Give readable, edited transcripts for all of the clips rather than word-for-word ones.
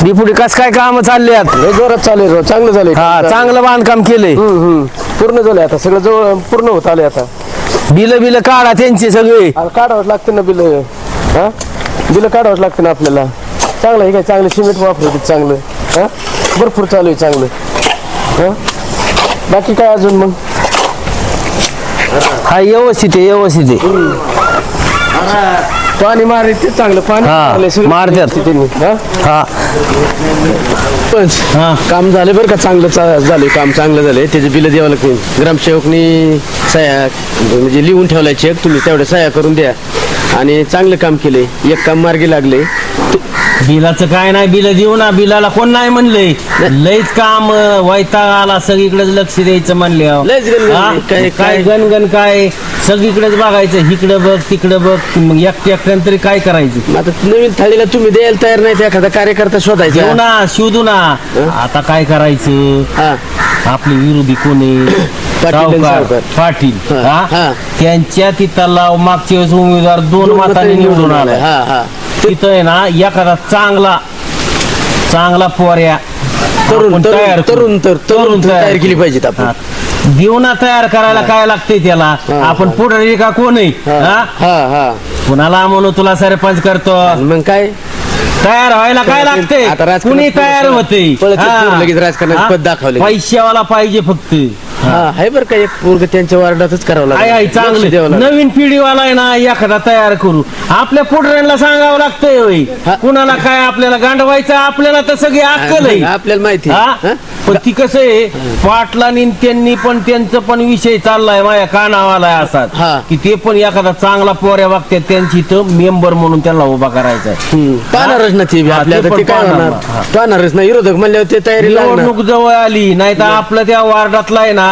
Deputy कस काय काम चालले लय जोरात चालू आहे, चांगलं झालंय. हा चांगलं बांधकाम केलंय. पूर्ण झालंय आता, सगळं जवळ पूर्ण होत आलंय आता. बिल काढा त्यांची सगळे. काढावंच लागतं ना बिल. हा बिल काढावंच लागतं ना आपल्याला. चांगलं आहे काय, चांगलं सिमेंट वापरतो चांगलं. हा भरपूर चालू आहे चांगलं. हा बाकी काय अजून मग? हा व्यवस्थित आहे, व्यवस्थित आहे. पाणी मारले ते चांगलं पाणी मारतात त्यांनी. हा पण काम झालं बरं का, चांगलं झालं काम, चांगलं झालंय. त्याचे बिल द्यावं लागतील. ग्रामसेवकनी सह्या म्हणजे लिहून ठेवलाय चेक, तुम्ही तेवढ्या सह्या करून द्या. आणि चांगलं काम केलंय, एक काम मार्गी लागले. बिलाचं काय नाही, बिल देऊ ना. बिलाला कोण नाही म्हणलंय. लयच काम वैताग आला, सगळीकडेच लक्ष द्यायचं म्हणले. काय गणगण काय सगळीकडेच बघायचं, इकडं बघ तिकडं बघ. मग एकट्यानं तरी काय करायचं? आता नवीन थाळीला तुम्ही द्यायला तयार नाही, एखादा कार्यकर्ता शोधायचा. देऊ ना, शोधू ना. आता काय करायचं? आपले विरोधी कोणी पाटील त्यांच्या तिथं लाव. मागच्या वेळेस उमेदवार 2 मतांनी निवडून आला. तिथं आहे ना एखादा चांगला पोऱ्या तरुण तयार केली पाहिजेत आपण. देऊ ना तयार करायला. काय लागतंय त्याला? आपण पुढे का कोण आहे? कुणाला म्हणू तुला सरपंच करतो? मग काय तयार व्हायला काय लागते? कुणी तयार होते? लगेच राजकारणात पद दाखवले. पैशावाला पाहिजे फक्त. आहे बरं का, एक पोरग त्यांच्या वार्डातच करावं लागेल. चांगलं नवीन पिढीवाला आहे ना एखादा तयार करू. आपल्या पुढऱ्यांना सांगावं लागतंय. कुणाला काय आपल्याला गांडवायचं? आपल्याला तर सगळी अक्कल आहे, आपल्याला माहिती. पण ती कसं आहे, पाटलांनी त्यांनी पण त्यांचं पण विषय चाललाय माझ्या कानावाला असा की ते पण एखादा चांगला पोऱ्या वागतात त्यांची तर मेंबर म्हणून त्यांना उभा करायचा. पाहणारच ना ते पाहणारच ना. विरोधक म्हणल्यावर ते तयारी. निवडणूक जवळ आली नाही तर आपलं त्या वार्डातला आहे ना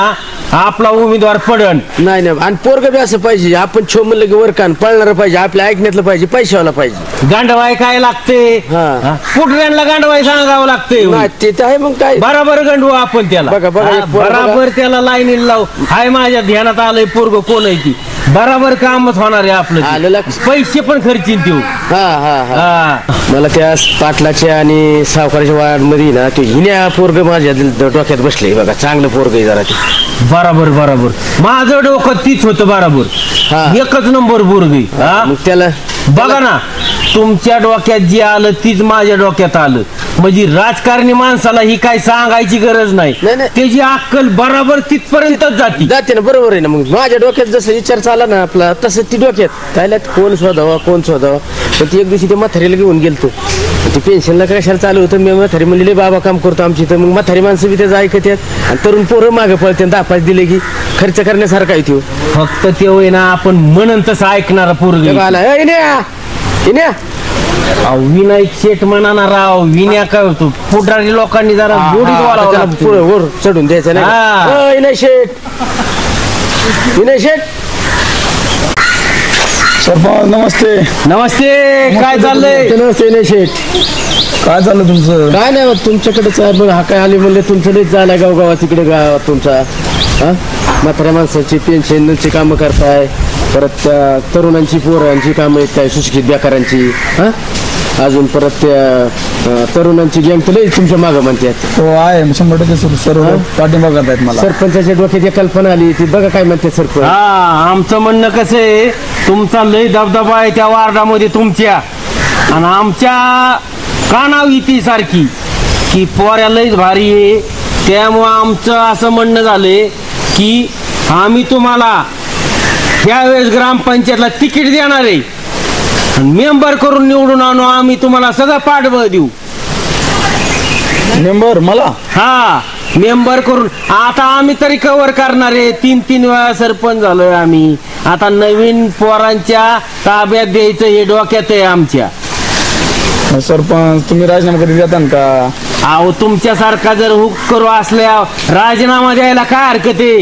आपला उमेदवार पडण नाही. आणि पोरग बी असं पाहिजे, आपण छो म्हणलं की वर कान पळणार पाहिजे, आपल्या ऐकण्यातलं पाहिजे, पैशावाला पाहिजे. गांडवाय काय लागते? पुढऱ्यांना गांडवाय सांगावं लागते. ते तर आहे. मग काय बराबर गंडवू आपण त्याला. बराबर त्याला लाईनीला लावू. हाय माझ्या ध्यानात आलंय पोरग कोण आहे ती. बराबर कामच होणार आहे आपलं. पैसे पण खर्चीन देऊ. मला त्या पाटलाच्या आणि सावकाराच्या वार्ड मध्ये ना ते हिन्या पोरग माझ्या डोक्यात बसले बघा. चांगलं पोरग आहे जरा. बराबर माझं डोकं तीच होतं. बराबर एकच नंबर पोरग आहे. त्याला बघा ना, तुमच्या डोक्यात जे आलं तीच माझ्या डोक्यात आलं. म्हणजे राजकारणी माणसाला ही काय सांगायची गरज नाही. त्याची अक्कल बरोबर तिथपर्यंतच जाते ना. बरोबर आहे ना. मग माझ्या डोक्यात जसं विचार चालला ना आपला तसं ती डोक्यात त्याला कोण शोधावा. पण ती एक दिवशी ते म्हातारीला घेऊन गेलतो. ती पेन्शनला कशाला चालू होतं. मी म्हातारी म्हणले बाबा काम करतो आमची. तर मग म्हातारी माणसं बी त्याचं ऐकत आहेत आणि तरुण पोरं मागं पळते. 10-5 दिले की खर्च करण्यासारखा आहे तो. फक्त ते होय ना आपण म्हणून तसं ऐकणारा पोरग आला. विनायक शेठ म्हणा ना राव. विन्या काय होतो पुढारी लोकांनी जरा वर चढून द्यायचं नाही. विनय शेठ सरपंच नमस्ते. काय चाललंय? नमस्ते विनय शेठ. काय चाललं तुमचं? काय नाही तुमच्याकडेच आहे बघ. हा काय आले म्हणले तुमच्याकडेच जायला गावात तिकडे गावात तुमचा. म्हाताऱ्या माणसाची पेन्शनची कामं करताय. परत त्या तरुणांची पोरांची कामं आहेत काय, सुशिक्षित बेकारांची. अजून परत त्या तरुणांची गँग तर लई तुमच्या मागं म्हणतात. हो आहे 100% सर्व पाठिंबा करतायत मला. सरपंचाच्या डोक्यात एक कल्पना आली ती बघा काय म्हणते सरपंच. आमचं म्हणणं कसं आहे, तुमचा लय दबदबा आहे त्या वार्डामध्ये तुमच्या. आणि आमच्या कानाव येते सारखी की पोऱ्या लयच भारी आहे. त्यामुळं आमचं असं म्हणणं झालंय की आम्ही तुम्हाला यावेळेस ग्रामपंचायतला तिकीट देणार आहे. मेंबर करून निवडून आणू. आम्ही तुम्हाला सगळं पाठबळ देऊ. मेंबर मला? मेंबर करून. आता आम्ही तरी कव्हर करणार आहे. 3 वेळा सरपंच झालोय आम्ही. आता नवीन पोरांच्या ताब्यात द्यायचं हे डोक्यात आहे आमच्या. सरपंच तुम्ही राजीनामा कधी देता का? अहो तुमच्यासारखा जर हुक करू असल्या राजीनामा द्यायला काय हरकत आहे?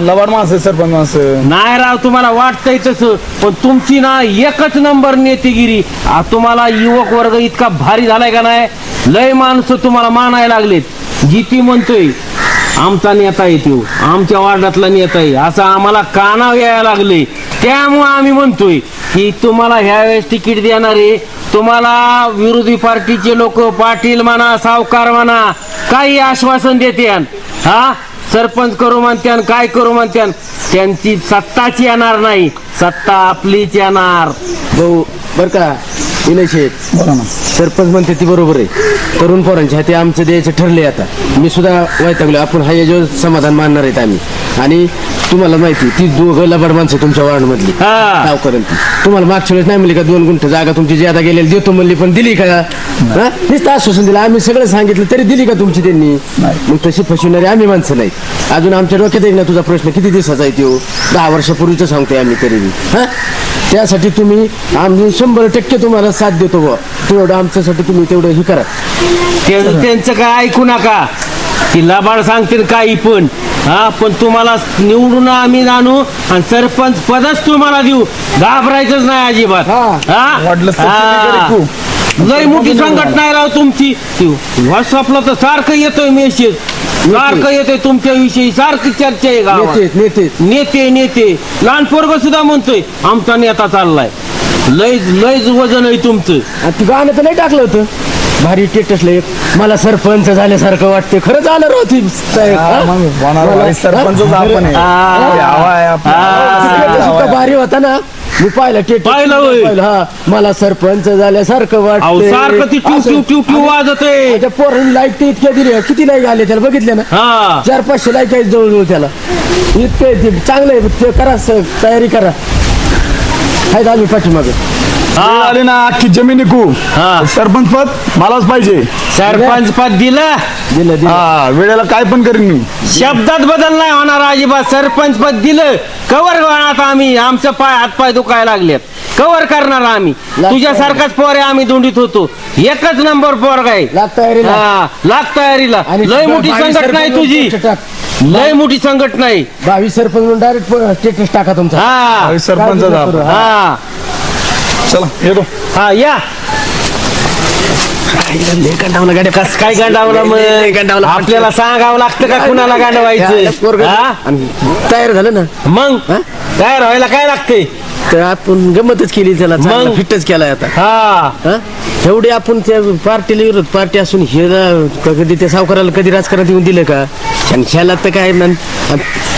लबाड माणसं सरपंच माणसं नाही राव. तुम्हाला वाटतंय तसं, पण तुमची ना एकच नंबर नेतेगिरी. तुम्हाला युवक वर्ग इतका भारी झालाय का नाही. लय माणसं तुम्हाला मानायला लागलेत. जिती म्हणतोय आमचा नेता येतो, आमच्या वार्डातला नेता आहे असं आम्हाला कानावर यायला लागले. त्यामुळे आम्ही म्हणतोय की तुम्हाला ह्या वेळेस तिकीट देणारे तुम्हाला विरोधी पार्टीचे लोक पाटील म्हणा सावकार म्हणा काही आश्वासन देते हा सरपंच करू म्हणत्यान काय करू म्हणत्यान त्यांची सत्ताच येणार नाही सत्ता आपलीच येणार भाऊ बर का विनय शेठ बोला ना. सरपंच म्हणते ती बरोबर आहे तरुण पोरांच्या हाती आमचं द्यायचं ठरले आता मी सुद्धा वैतागलो आपण हा याच्यावर समाधान मानणार आहेत आम्ही आणि तुम्हाला माहिती ती दोघं लबाड माणसं तुमच्या वार्ड मधली हा. गावकऱ्यांची तुम्हाला मागच्या वेळेस नाही म्हणली का 2 गुंठ जागा तुमची ज्यादा गेलेली देतो म्हणली पण दिली का हा? नुसतं आश्वासन दिलं आम्ही सगळं सांगितलं तरी दिली का तुमची त्यांनी मग तशी फसवणारी आम्ही माणसं नाही अजून आमच्या डोक्यात आहे ना तुझा प्रश्न किती दिवसाचा आहे तो 10 वर्षापूर्वीच सांगतोय आम्ही तरी हा त्यासाठी तुम्ही आम्ही 100% तुम्हाला साथ देतो बुवा तेवढं आमच्यासाठी तुम्ही तेवढं हे करा त्यांचं काय ऐकू नका ती लबाड सांगतील काही पण हा पण तुम्हाला निवडून आम्ही आणू आणि सरपंच पदच तुम्हाला देऊ घाबरायचंच नाही अजिबात हा. वाटलं तर तुम्ही हा. करू. लय मोठी संघटना आहे राव तुमची व्हॉट्सअपला तर सारखं येतोय मेसेज सारखं येतोय तुमच्याविषयी सारखी चर्चा आहे गावात नेते नेते नेते लहान पोरग सुद्धा म्हणतोय आमचा नेता चाललाय लय लयच वजन आहे तुमचं आणि ती गाणं तर नाही टाकलं होतं भारी टेटसलं एक मला सरपंच झाल्यासारखं वाटते खरंच आलं राव ती हा, मग होणार भारी सरपंचच आपण आहे. हा. ते हवा आहे आपल्याला. सुद्धा भारी होता ना मी पाहिलं टेट पाहिलं होय. हा मला सरपंच झाल्यासारखं अहो वाटतं सारखं ती ट्यू ट्यू ट्यू ट्यू वाजत आहे त्या पोरांनी लाईट ते इतक्या दिल्या किती लाईट आले त्याला बघितलं ना हा 400-500 लाईट आहे जवळजवळ त्याला इतके ते चांगलं आहे ते करा तयारी करा आहेत आम्ही पाठीमागे वेळ आली ना अख्खी जमीन विकू हा. सरपंच पद मलाच पाहिजे सरपंच पद दिलं दिलं हा वेळेला काय पण करीन मी शब्दात बदल नाही होणार अजिबात सरपंच पद दिलं कवर आता आम्ही आमचं हातपाय दुखायला लागलेत कवर करणार आम्ही तुझ्यासारखाच पोर आहे आम्ही दोंडीत होतो एकच नंबर पोरगा आहे लाग तयारीला हा, लाग तयारीला आणि लय मोठी बावीस संघटना आहे सरपंच तुझी टाक. लय मोठी संघटना आहे 22 सरपंच म्हणून डायरेक्ट स्टेटस टाका तुमचा हा सरपंच हा चला येतो हा या कस काय गांडावलं मग आपल्याला सांगावं लागतं का कुणाला गांडवायचं हा? आणि तयार झालं ना मग तयार व्हायला काय लागतंय तर आपण गमतच केली त्याला मग? फिटच केलाय आता हा हा? एवढे आपण त्या पार्टीला विरोध पार्टी असून हे कधी त्या सावकाराला कधी राजकारणात येऊन दिलं का आणि ह्याला तर काय ना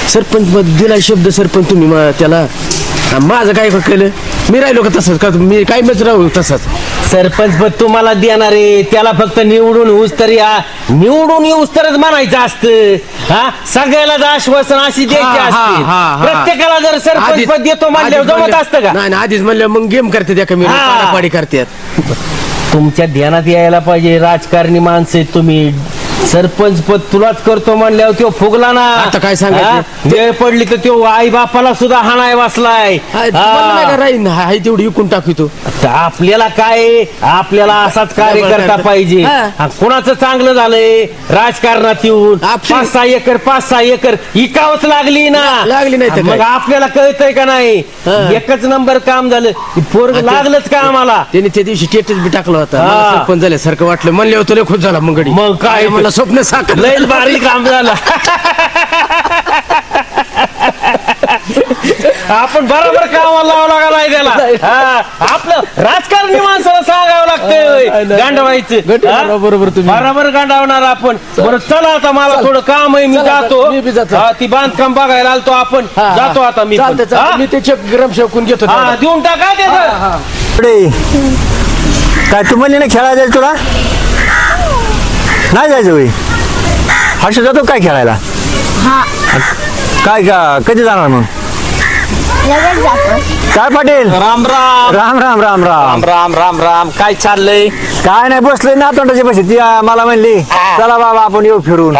सरपंच दिला शब्द सरपंच तुम्ही त्याला माझं काय केलं मी राहिलो का तसंच का मी काय मच राहू तसंच सरपंच पद तुम्हाला देणार आहे त्याला फक्त निवडून निवडून येऊस तरच म्हणायचं असतं हा सगळ्याला जर आश्वासन अशी द्यायची असते प्रत्येकाला जर सरपंच पद देतो म्हणल्यावर जमत असतं का नाही आधीच म्हणलं मग गेम करते त्या कमी हा. पाडी करतात तुमच्या ध्यानात यायला पाहिजे राजकारणी माणसं आहेत तुम्ही सरपंच पद तुलाच करतो म्हणल्यावर तो फुगला ना आता काय सांगायचं? हा? वेळ पडली तर तो आई बापाला सुद्धा हाणाय बसलाय हा. राहीन हाय तेवढी विकून टाकतो तर आपल्याला काय आपल्याला असाच कार्यकर्ता पाहिजे हा. हा, कोणाचं चांगलं झालंय राजकारणात येऊन आपली- 5-6 एकर इकावच लागली ना लागली नाही तर मग काय? आपल्याला कळतंय का नाही हा. एकच नंबर काम झालं पोरग लागलंच का आम्हाला त्याने त्या दिवशी स्टेटस बी टाकला होता हा. मला सरपंच झाल्यासारखं वाटलं म्हणल्यावर तुला खुश झाला मग गडी मग काय? मला स्वप्न साकार लय भारी काम झालं आपण बरोबर कामाला लावला का नाही त्याला हा, आपलं राजकारणी माणसाला सांगावं लागतंय गांडवायचं हा? बरोबर तुम्ही बरोबर गांडावणार आपण बरं चला आता मला थोडं काम आहे मी चला, जातो मी बी जातो. हा, ती बांधकाम बघायला आलतो आपण जातो आता मी पण. चालतंय, चालतंय. हा? मी ते ग्रम शेकून घेतो हा, तेवढा. देऊन टाका त्याचं पुढे काय तू म्हणली ना खेळायला जायचं तुला नाही जायचं होई हर्ष जातो काय खेळायला काय का कधी जाणार मग लगेच जातो. काय पाटील राम राम राम राम राम राम राम राम राम काय चाललंय काय नाही बसलोय ना तोंडाची बशी ती मला म्हणली चला बाबा आपण येऊ फिरून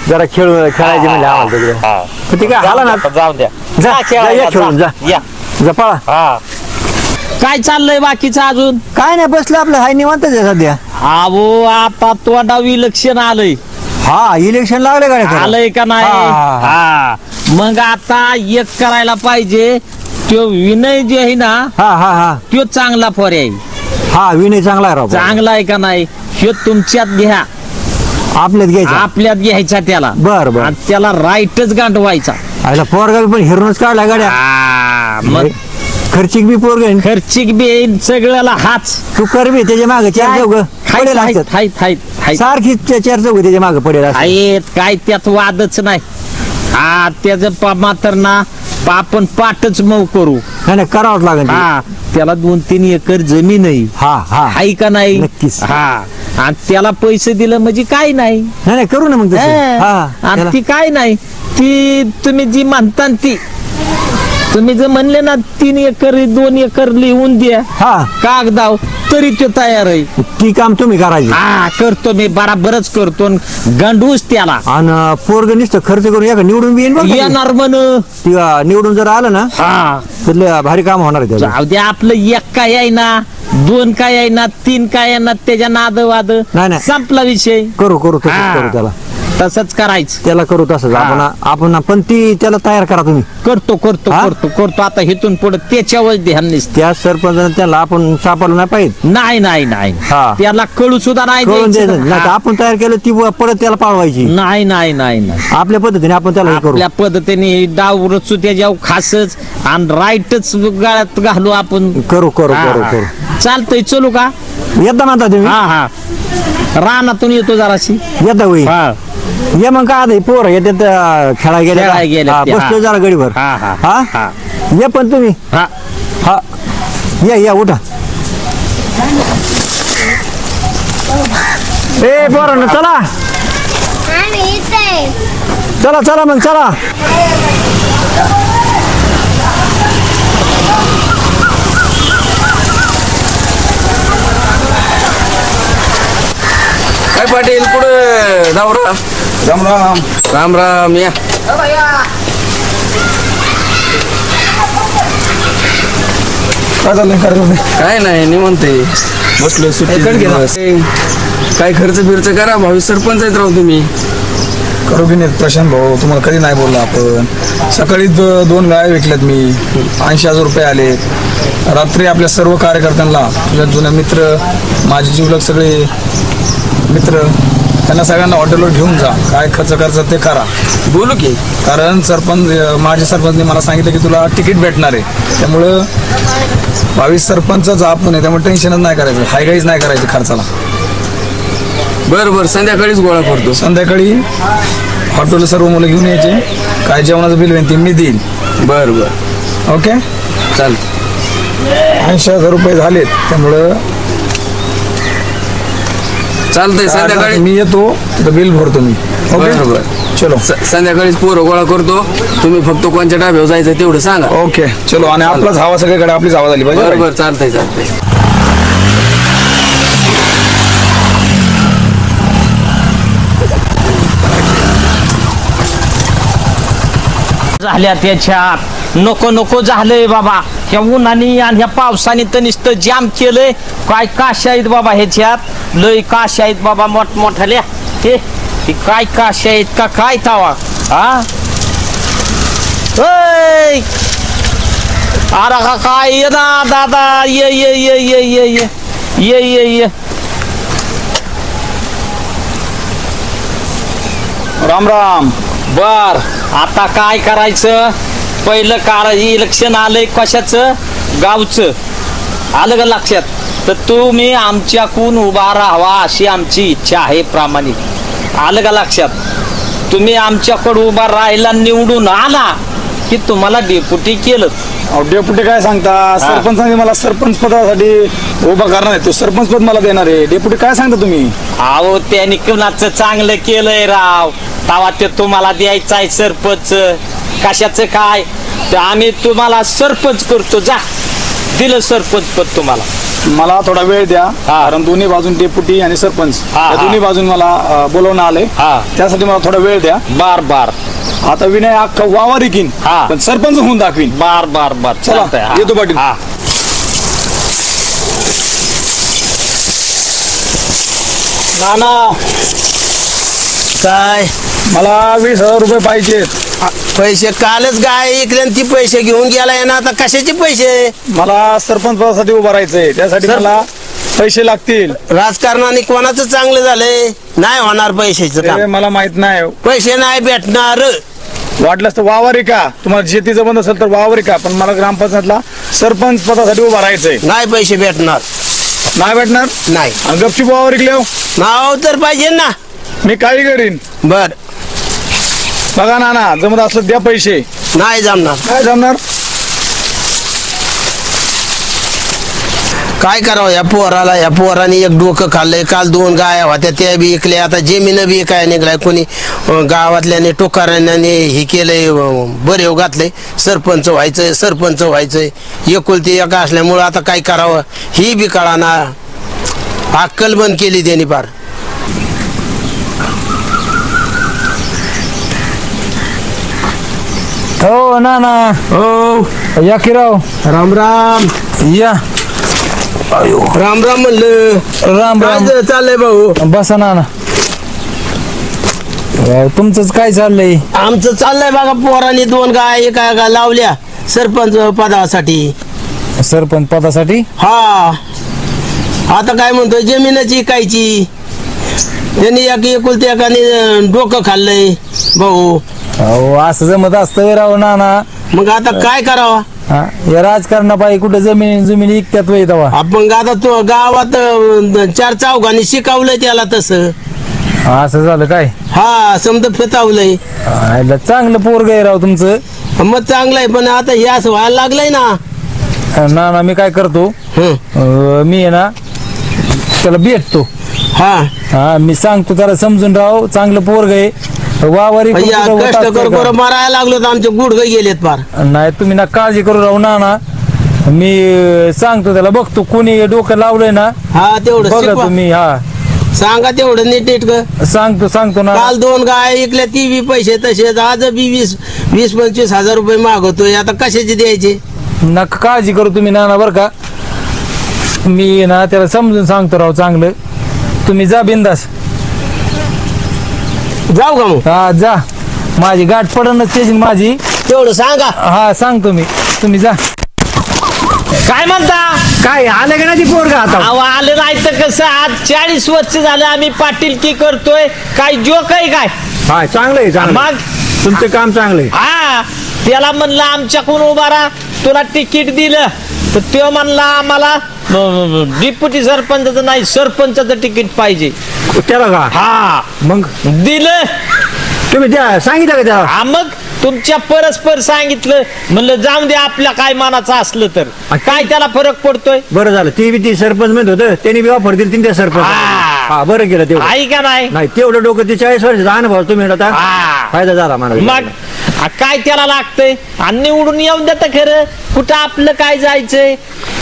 जरा खेळायची म्हणले आम्हाला तिकडे तर ती काय हाला ना जाऊ द्या जा जा, या खेळून जा या जा पळा काय चाललंय बाकीचं अजून काय नाही बसलं आपलं हाय निवांतच आहे सध्या अहो आता तोंडा इलेक्शन आलंय हा इलेक्शन लागले गाड्या आलंय का नाही हा. हा मग आता एक करायला पाहिजे तो विनय जे आहे ना हा हा हा तो चांगला पर्याय हा विनय चांगला आहे राव चांगला आहे का नाही हे तुमच्यात घ्या आपल्यात घ्यायचा आपल्यात घ्यायचा त्याला बर बर आणि त्याला राईटच गांडवायचा आयला पोरगा पण हिरूनच काढला गाड्या मग खर्चिक बी पोरग आहे. खर्चिक बी येईल सगळ्याला हाच तू कर बी त्याच्या मागे चार चौघ पडेल असतात. आहेत सारखी चार चौघ त्याच्या मागे पडेल असतात. काय त्यात वादच नाही. हा त्याचं मात्र ना आपण पाठच मऊ करू. नाही करावंच लागेल ते. हा त्याला 2-3 एकर जमीन आहे. हा आहे का नाही? नक्कीच. हा आणि त्याला पैसे दिलं म्हणजे काय नाही. नाही करू ना मग तसं. आणि त्याला- ती काय नाही ती तुम्ही जी म्हणता ती तुम्ही जर म्हणले ना 3 एकर 2 एकर लिहून द्या हा कागदाव तरी तो तयार आहे. ती काम तुम्ही करायची. हा करतो मी बराबरच करतो गंडूस त्याला आणि पोरग नुसतं खर्च करून या निवडून बी येईन बरं का. येणार म्हण. ती निवडून जर आलं ना हा तर लय भारी काम होणार आहे त्याचं. जाऊ द्या आपलं 1 काय आहे ना 2 काय आहे ना 3 काय आहे ना त्याच्या नाद वाद नाही. संपला विषय. करू तसंच हा. करू त्याला तसंच करायचं. त्याला करू तसंच हा. आपण पण ती त्याला तयार करा तुम्ही. करतो हा? आता इथून पुढे त्याच्यावर ध्यान नसते. त्या सरपंचाने त्याला आपण सापडलं नाही पाहिजे. नाही हा. त्याला कळू सुद्धा नाही करून द्यायचं. द्यायचं नाही तर आपण तयार केलं ती परत त्याला पाळवायची. नाही आपल्या पद्धतीने आपण त्याला हे करू. आपल्या पद्धतीने डाव रचू त्याच्यावर खासच आणि राईटच गाळ्यात घालू आपण. करू हा. चालतंय चलू का? येता म्हणता तुम्ही. हा रानातून येतो जराशी. येता होई हा ये मग काय आता पोरं येतात खेळायला खेळायला गेले गेलेत ते, बसतो हा. जरा गडीभर. हा. ये पण तुम्ही. हा हा या उठा. ए पोरांनो चला आम्ही इथे चला मग चला. काय पाटील पुढे धावरा. राम राम. राम राम या. काय चाललंय कार्यक्रम? काय नाही निमंते बसलोय सुट्टी कट गेला. दिवस. काय खर्च बिर्च करा भावी सरपंच आहेत राव तुम्ही. करू की नाही प्रशांत भाऊ, तुम्हाला कधी नाही बोललो आपण. सकाळी 2 गाय विकल्यात मी, 80,000 रुपये आले. रात्री आपल्या सर्व कार्यकर्त्यांना, तुझ्या जुन्या मित्र, माझे जीवलग सगळे मित्र, त्यांना सगळ्यांना हॉटेलवर घेऊन जा. काय खर्च करायचा ते करा. बोलू की. कारण माझे सरपंचने मला सांगितलं की तुला तिकीट भेटणार आहे. त्यामुळं 22 सरपंचाचा आपण आहे, त्यामुळे टेन्शनच नाही करायचं, हायगाईच नाही करायची खर्चाला. बरं संध्याकाळीच गोळा करतो. संध्याकाळी हॉटेलला सर्व मुलं घेऊन यायचे. काय जेवणाचं बिल होईल ते मी देईन. बरं ओके चालतं. 80,000 रुपये झालेत, त्यामुळं चालतंय संध्याकाळी. मी येतो तर बिल भरतो मी. बरं चलो संध्याकाळीच पोरं गोळा करतो. तुम्ही फक्त कोणत्या डाब्यावर जायचं तेवढं सांगा. ओके चलो. आणि आपलाच हवा सगळीकडे आपलीच हवा झाली पाहिजे. बरं चालतंय. झाल्या त्याच्यात नको झालंय बाबा. ह्या उन्हाने आणि ह्या पावसाने तर नुसतं जाम केलंय. काय काशा आहेत बाबा ह्याच्यात, लय काशा आहेत बाबा मोठमोठ्याल्या. हे काय काशा आहेत का काय तावा. हा अरे का काय ये ना दादा ये राम राम. बर आता काय करायचं. पहिलं इलेक्शन आलंय कशाचं, गावचं आलं का लक्षात. तर तुम्ही आमच्याकडून उभा राहावा अशी आमची इच्छा आहे प्रामाणिक. आलं का लक्षात. तुम्ही आमच्याकडे उभा राहायला निवडून आला की तुम्हाला डेप्युटी केलं. डेप्युटी काय सांगता, सरपंचाने मला सरपंच पदासाठी उभा करणार आहे, तो सरपंच पद मला देणार आहे. डेप्युटी काय सांगता तुम्ही. अहो त्यांनी कुणाचं चांगलं केलंय राव. तवा ते तुम्हाला द्यायचं आहे सरपंच. कशाचं काय तर आम्ही तुम्हाला सरपंच करतो. जा दिलं सरपंच पद तुम्हाला. मला थोडा वेळ द्या, कारण दोन्ही बाजून डेप्युटी आणि सरपंच या दोन्ही बाजून मला बोलवणं आलंय. त्यासाठी मला थोडा वेळ द्या. बार आता विनय अख्खा वावर इकीन, पण सरपंच होऊन दाखवीन. बार चला येतो पाटील. नाना काय मला 20,000 रुपये पाहिजेत. पैसे कालच गाय इकडे ती पैसे घेऊन गेलाय ना, आता कशाचे पैसे. मला सरपंच पदासाठी उभं राहायचंय, त्यासाठी मला पैसे लागतील. राजकारणाने कोणाचं चांगलं झालंय. नाही होणार पैशाचं ते काम. मला माहित नाही. पैसे नाही भेटणार. वाटलंच तर वावर आहे का, तुम्हाला शेतीचं बंद असेल तर वावर आहे का, पण मला ग्रामपंचायतला सरपंच पदासाठी उभा राहायचंय. नाही पैसे भेटणार. नाही भेटणार. नाही. आणि गपचूप वावर विकले नाव तर पाहिजे ना. मी काही करीन. बर बघा नाना जमत असलं द्या पैसे. नाही जमणार. काय जमणार. काय करावं या पोराने एक डोकं खाल्लंय. काल 2 गाया होत्या त्या बी इकल्या. आता जमीन बी काय निघलाय. कोणी गावातल्याने टोकाराने हे केलंय बरे घातलंय. सरपंच व्हायचंय एकुलती एक असल्यामुळं आता काय करावं ही बी कळाना. अक्कल बंद केली त्यांनी फार. हो ना हो या की राव. राम राम. या राम राम म्हणलं. राम राम. काय चाललंय भाऊ. बसा ना. तुमचंच काय चाललंय. आमचं चाललंय बघा. पोरांनी 2 गाय एका लावल्या सरपंच पदासाठी. सरपंच पदासाठी. हा आता काय म्हणतोय जमीनची इकायची. त्यांनी एकुलती एकाने डोकं खाल्लंय भाऊ. अहो असं जमत असतं राव नाना. मग आता काय करावं. या राजकारणापायी कुठं जमीन इकत्यात वय तेव्हा. आपण आता तो गावात 4 चौघांनी शिकवलंय त्याला तसं. असं झालं काय. हा समजा फितावलंय. चांगलं पोरग आहे राव तुमचं. मग चांगलंय पण आता हे असं व्हायला लागलंय ना. मी काय करतो मी आहे ना त्याला भेटतो. हा मी सांगतो त्याला समजून राव चांगलं पोरग आहे. वावरी कष्ट कर मारायला लागलो तर आमचे गुडघे गेलेत फार. नाही तुम्ही ना काळजी करू राहू ना. मी सांगतो त्याला बघतो कोणी डोकं लावलंय ना. हा तेवढं बघा शिकवा. तुम्ही. सांगा तेवढं नीट सांगतो ना. काल 2 गाय ऐकल्या ती बी पैसे तसेच. आज बी 20-25 हजार रुपये मागवतोय. आता कशाचे द्यायचे. नका काळजी करू तुम्ही नाना बरं का. मी ना त्याला समजून सांगतो राव चांगलं. तुम्ही जा बिंदास. जाऊ का मग. हा जा. माझी गाठ पडणच त्याची माझी. तेवढं सांगा. हा सांगतो मी. तुम्ही जा. काय म्हणता. काय आलं का नाही ती पोरगा आता. अहो आलं नाही तर कसं. आज 40 वर्ष झालं आम्ही पाटीलकी करतोय. काय जोक आहे काय. हा चांगलंय मग तुमचं काम चांगलंय. हा त्याला म्हणलं आमच्याकडून उभा राहा. तुला तिकीट दिलं तर तो म्हणला आम्हाला डिप्युटी सरपंचाचं नाही सरपंचाचं तिकीट पाहिजे. त्याला का. हा मग दिलं. तुम्ही द्या सांगितलं का त्याला. हा मग तुमच्या परस्पर सांगितलं. म्हणलं जाऊन दे आपल्या काय मनाचं असलं तर. काय त्याला फरक पडतोय. बरं झालं ती सरपंच म्हणत होतं त्यांनी बी ऑफर दिली त्या सरपंच. हा बरं केलं तेवढं. आहे का नाही. तेवढं डोकं ते 40 वर्षाचा अनुभव तुम्ही होता. फायदा झाला मला. मग काय त्याला लागतंय. आणि निवडून येऊन देत खरं. कुठं आपलं काय जायचंय.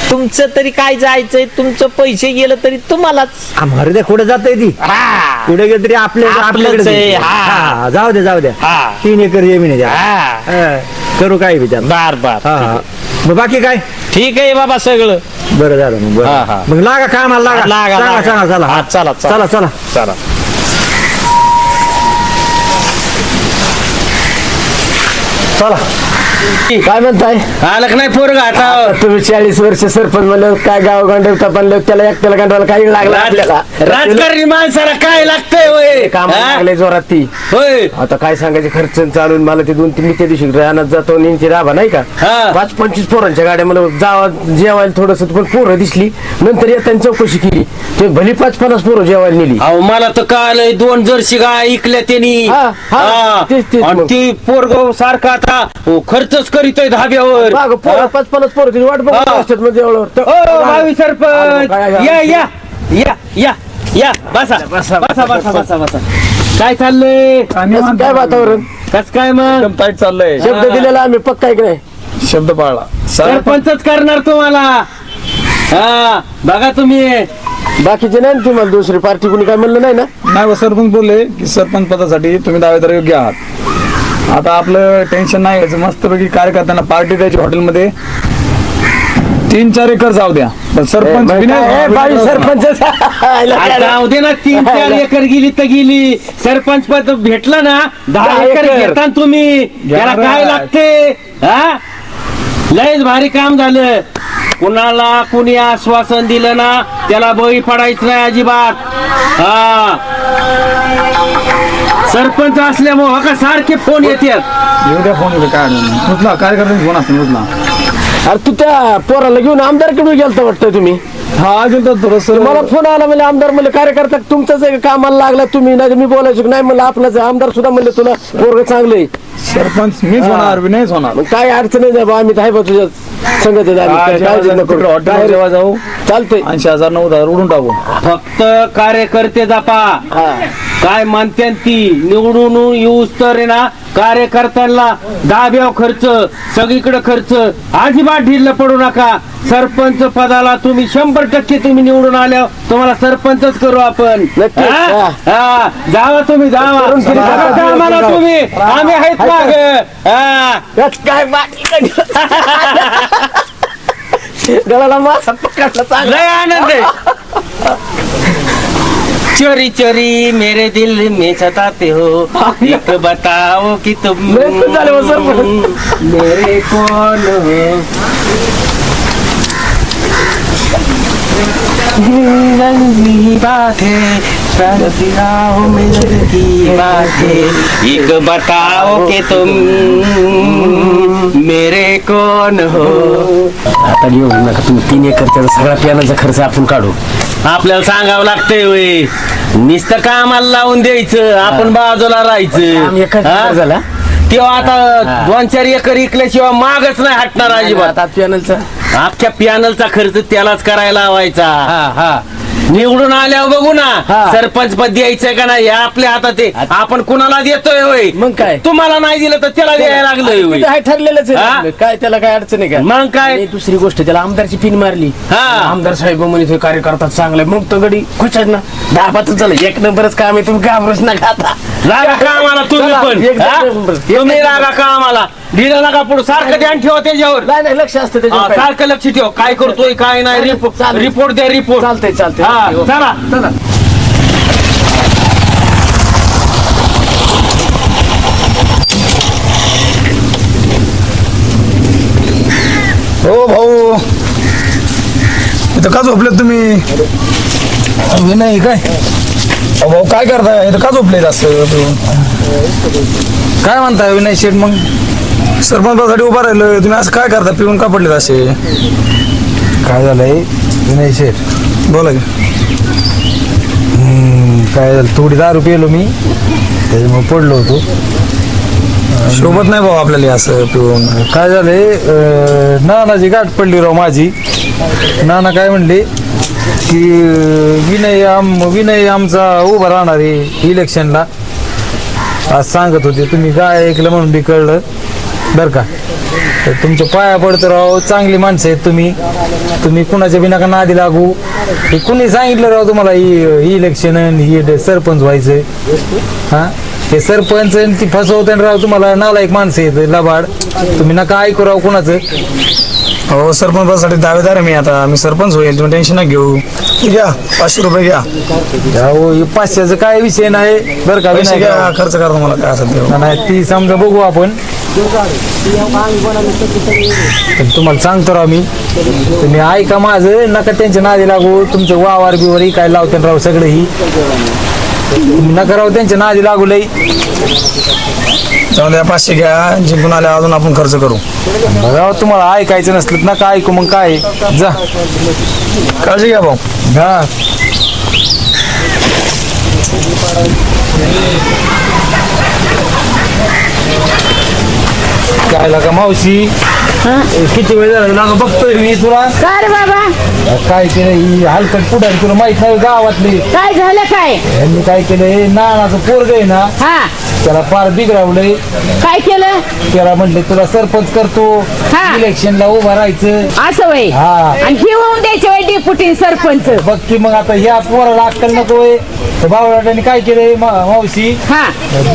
तुमचं तरी काय जायचंय. तुमचं पैसे गेलं तरी तुम्हालाच. अरे कुठे जातय ती. कुठे गेलं तरी आपल्याकडे. जाऊ द्या 3 एकर जमीन आहे. करू काय विचार. बार मग बाकी काय ठीक आहे बाबा सगळं. बरं झालं मग लागा कामाला लागा. चला. काय म्हणताय. आलं का नाही पोरगा आता. तुम्ही 40 वर्ष सरपंच म्हणलं काय गाव गांडवता पण त्याला एकट्याला गांडवाला काही लागला आपल्याला. राजकारणी माणसाला काय लागतंय होय. काम लागले जोरात ती. होय आता काय सांगायचे खर्च चालून मला ते 2-3 त्या दिवशी राहण्यात जातो नेमकी राबा नाही का. 5-25 पोरांच्या गाड्या मला जावा जेवायला थोडस पण पोरं दिसली. नंतर येताना चौकशी केली ते भली 5-50 पोरं जेवायला नेली. अहो मला तर कळालंय 2 जर्सी गाय ऐकल्या त्यांनी. आणि ती पोरग सारखा आता खर्चच करीतोय धाब्यावर. 5-50 पोरं तिने वाट बघत असतात म्हणजे एवढं. भावी सरपंच या बसा. काय चाललंय. काय वातावरण कस काय मग चाललंय. शब्द दिलेला आम्ही पक्का आहे की नाही. शब्द पाळला. सरपंचच करणार तुम्हाला. हा बघा तुम्ही. बाकीचे नाही ना तुम्हाला दुसरी पार्टी कुणी काय म्हणलं नाही ना. नाही सरपंच बोलले की सरपंच पदासाठी तुम्ही दावेदार योग्य आहात. आता आपलं टेन्शन नाही घ्यायचं. मस्तपैकी कार्यकर्त्यांना पार्टी द्यायची हॉटेलमध्ये 3-4 एकर जाऊ द्या. पण सरपंच सरपंच जाऊ दे ना. 3-4 एकर गेली तर गेली. सरपंच पद भेटलं ना 10 एकर घेता तुम्ही. त्याला काय लागते. लयच भारी काम झालं. कुणाला कुणी आश्वासन दिलं ना त्याला बळी पडायचं नाही अजिबात. सरपंच असल्यामुळे का सारखे फोन येतात. येऊ द्या फोन. काय उचला कार्यकर्त्यांचे फोन असतील उचला. अरे तू त्या पोराला घेऊन आमदारकडे गेलता वाटतं तुम्ही? हा गेलो थोडस. मला फोन आला म्हणजे आमदार म्हणले कार्यकर्ता तुमचाच आहे कामाला लागला तुम्ही, नाही मी बोलायचो नाही म्हणलं आपलाच आमदार सुद्धा म्हणले तुला पोरग चांगलं आहे. सरपंच मीच होणार, विनयच होणार. मग काय अडचण नाही बा, आम्ही आहे बा तुझ्या संगत जेव्हा जाऊ चालतंय. 80,000 90,000 उडून टाकू. फक्त कार्यकर्ते जपा काय म्हणते ती निवडून येऊस तर आहे ना कार्यकर्त्यांना दाब्याव खर्च सगळीकडे खर्च अजिबात ढिल्ल पडू नका. सरपंच पदाला तुम्ही 100% तुम्ही निवडून आल्यावर तुम्हाला सरपंचच करू आपण. जावा तुम्ही जावा आम्हाला तुम्ही आम्ही आहेत माग. काय गळाला मासा पकडला चांगला लय आनंद आहे. चोरी चोरी मेरे दिल में सताते हो एक बताओ कि तुम मेरे कौन हो. बात है की बात है एक बताओ कि तुम मेरे कौन हो. आता घेऊ नका तुम्ही 3 एकरचा सगळा पियानाचा खर्च आपण काढू. आपल्याला सांगावं लागतंय होय. नुसतं कामाला लावून द्यायचं आपण बाजूला राहायचं. झाला तेव्हा आता 2-4 एकर इकल्याशिवाय मागच नाही हटणार अजिबात. आता पियानाचा अख्ख्या पॅनलचा खर्च त्यालाच करायला लावायचा. निवडून आल्यावर बघू ना सरपंच पद द्यायचंय का नाही आपल्या हातात आहे. आपण कुणाला देतोय होय. मग काय तुम्हाला नाही दिलं तर त्याला द्यायला लागलंय. ठरलेलंच आहे काय त्याला काय अडचण आहे का. मग काय दुसरी गोष्ट त्याला आमदारची पिन मारली. आमदार साहेब म्हणून कार्यकर्ता चांगलाय मग तो गडी खुश आहेत ना. 10-5 झालं 1 नंबरच काम आहे. तुम्ही घाबरूच नका. आता रागा कामाला तुम्ही पण तुम्ही रागा कामाला दिलं नका पुढे सारखं ध्यान ठेवा त्याच्यावर. नाही लक्ष असतं त्याच्यावर सारखं लक्ष ठेव काय करतोय काय नाही. रिपोर्ट द्या रिपोर्ट. चालतंय चला चला. हो भाऊ इथं का झोपलेत तुम्ही? विनय काय भाऊ काय करताय इथं का झोपलेत असं? काय म्हणताय विनय शेठ? मग सरपंचासाठी उभा राहिलं तुम्ही असं काय करता? पिऊन का पडलेत असे? काय झालंय विनय शेठ? बोला की. काय झालं थोडी दारू पिलो मी त्याच्यामुळे पडलो होतो. शोभत नाही भाऊ आपल्याला असं पिऊन. काय झालंय नानाची गाठ पडली राव माझी. नाना काय म्हणले की विनय आमचा उभा राहणार आहे इलेक्शनला आज सांगत होते. तुम्ही काय ऐकलं म्हणून बी कळलं बरं का. तर तुमच्या पाया पडतं राव. चांगली माणसं आहेत तुम्ही कुणाच्या बिना का नादी लागू. हे कुणी सांगितलं राव तुम्हाला ही इलेक्शन ही सरपंच व्हायचं? हा हे सरपंच ती फसवते राव तुम्हाला. नालायक माणसं आहेत लबाड. तुम्ही नका ऐकू राव कुणाचं. हो सरपंचासाठी दावेदार आहे मी. आता मी सरपंच होईल तुम्ही टेन्शन नका घेऊ. घ्या 500 रुपये घ्या. हो 500चा काय विषय नाही बरं का. घ्या खर्च करा तुम्हाला काय असेल नाही ती समजा बघू आपण. तुम्हाला सांगतो राव मी तुम्ही ऐका माझं नका त्यांच्या नादी लागू. तुमचं वावर बिवर काय लावते राव सगळं ही नका राव त्यांच्या नादी लागू लई. जाऊन द्या 500 घ्या. जिंकून आल्या अजून आपण खर्च करू. राव तुम्हाला ऐकायचं नसलं नका ऐकू. मग काय जा काळजी घ्या भाऊ. हा काय लागा मावशी किती वेळ झाला लागा बघतोय मी तुला. काय रे बाबा काय केलं ही हलकट पुढारी तुला माहित नाही गावातली. काय झालं काय? यांनी काय केलंय नानाचं पोरग आहे ना हा त्याला फार बिघडवलंय. काय केलं? त्याला म्हणले तुला सरपंच करतो हा. इलेक्शनला उभा राहायचं असं वय हा. आणि हे होऊन द्यायचे वय डेप्युटी सरपंच. बघ की मग आता ह्या पोराला अक्कल नकोय. बावळाटाने काय केलंय मावशी हा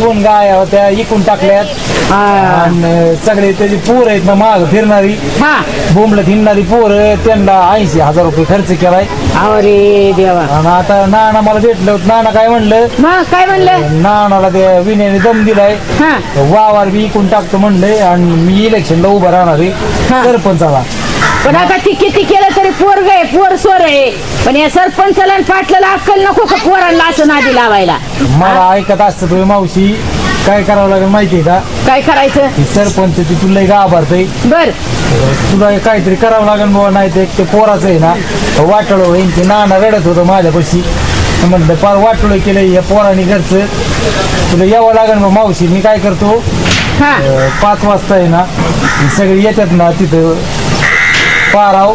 2 गाया होत्या इकून टाकल्यात आणि सगळे त्याची पोर आहेत ना माग फिरणारी हा बोंबला हिंडणारी पोर त्यांना 80,000 रुपये खर्च केलाय. अरे देवा. आणि आता नाना मला भेटलं होतं. नाना काय म्हणलं मग काय म्हणलं? नानाला त्या विनयाने दम दिलाय. हा वावर बी इकून टाकतो म्हणलंय आणि मी इलेक्शनला उभा राहणार आहे सरपंचाला. पण आता ती किती केलं तरी पोरग आहे पोर सोर आहे. पण या सरपंचाला आणि पाटलाला अक्कल नको का पोरांना असं नादी लावायला? मला ऐकत असतं तुम्ही मावशी काय करावं लागेल माहितीये का? काय करायचं? सरपंच तुला गाव भरतय, बर तुला काहीतरी करावं लागेल बाबा. नाही ते पोराचं आहे ना वाटळ होईन. ते नाना रडत होतं माझ्यापाशी, म्हणलं फार वाटोळ केलं या पोराने घरचं, तुला यावं लागेल बा. मावशी मी काय करतो, 5 वाजता आहे ना सगळे येतात ना तिथं पाराव,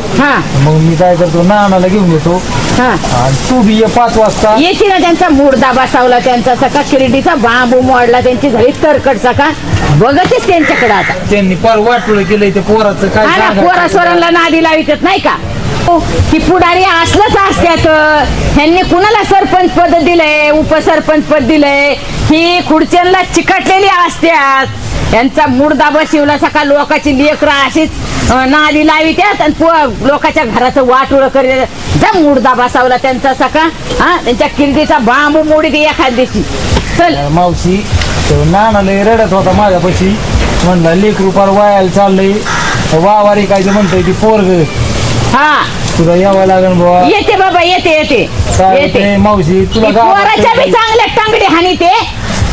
मग मी काय करतो नानाला घेऊन येतो आणि तू बी ये 5 वाजता. येते ना. त्यांचा मुर्दा बसावला, त्यांचा सका किरडीचा बांबू मोडला, त्यांची झाली तरकट सका. बघतेच त्यांच्याकडे आता त्यांनी फार वाटोळ केलंय ते पोराचं. काय पोरा सोरांना नादी लावितात नाही का? की पुढारी असलंच असत्यात. ह्यांनी कुणाला सरपंच पद दिलंय, उपसरपंच पद दिलंय, ही खुर्च्यांना चिकटलेली असत्यात. यांचा मुर्दा बसवला सका. लोकांची लेकरं अशीच नादी लावित्यात आणि लोकांच्या घराचं वाटोळ करीत. जा मुर्दा बसावला त्यांचा सका. त्यांच्या किरडीचा बांबू मोडी दे एखाद दिवशी. चल मावशी, नानाला रडत होता माझ्यापाशी, म्हणलं लेकरू फार वायाला चाललंय, वावारी काय ते म्हणतोय ती पोरग. तुला यावं लागेल बाबा. येते बाबा, येते मावशी. तुला पोराच्या बी चांगल्या टांगडे हानी ते,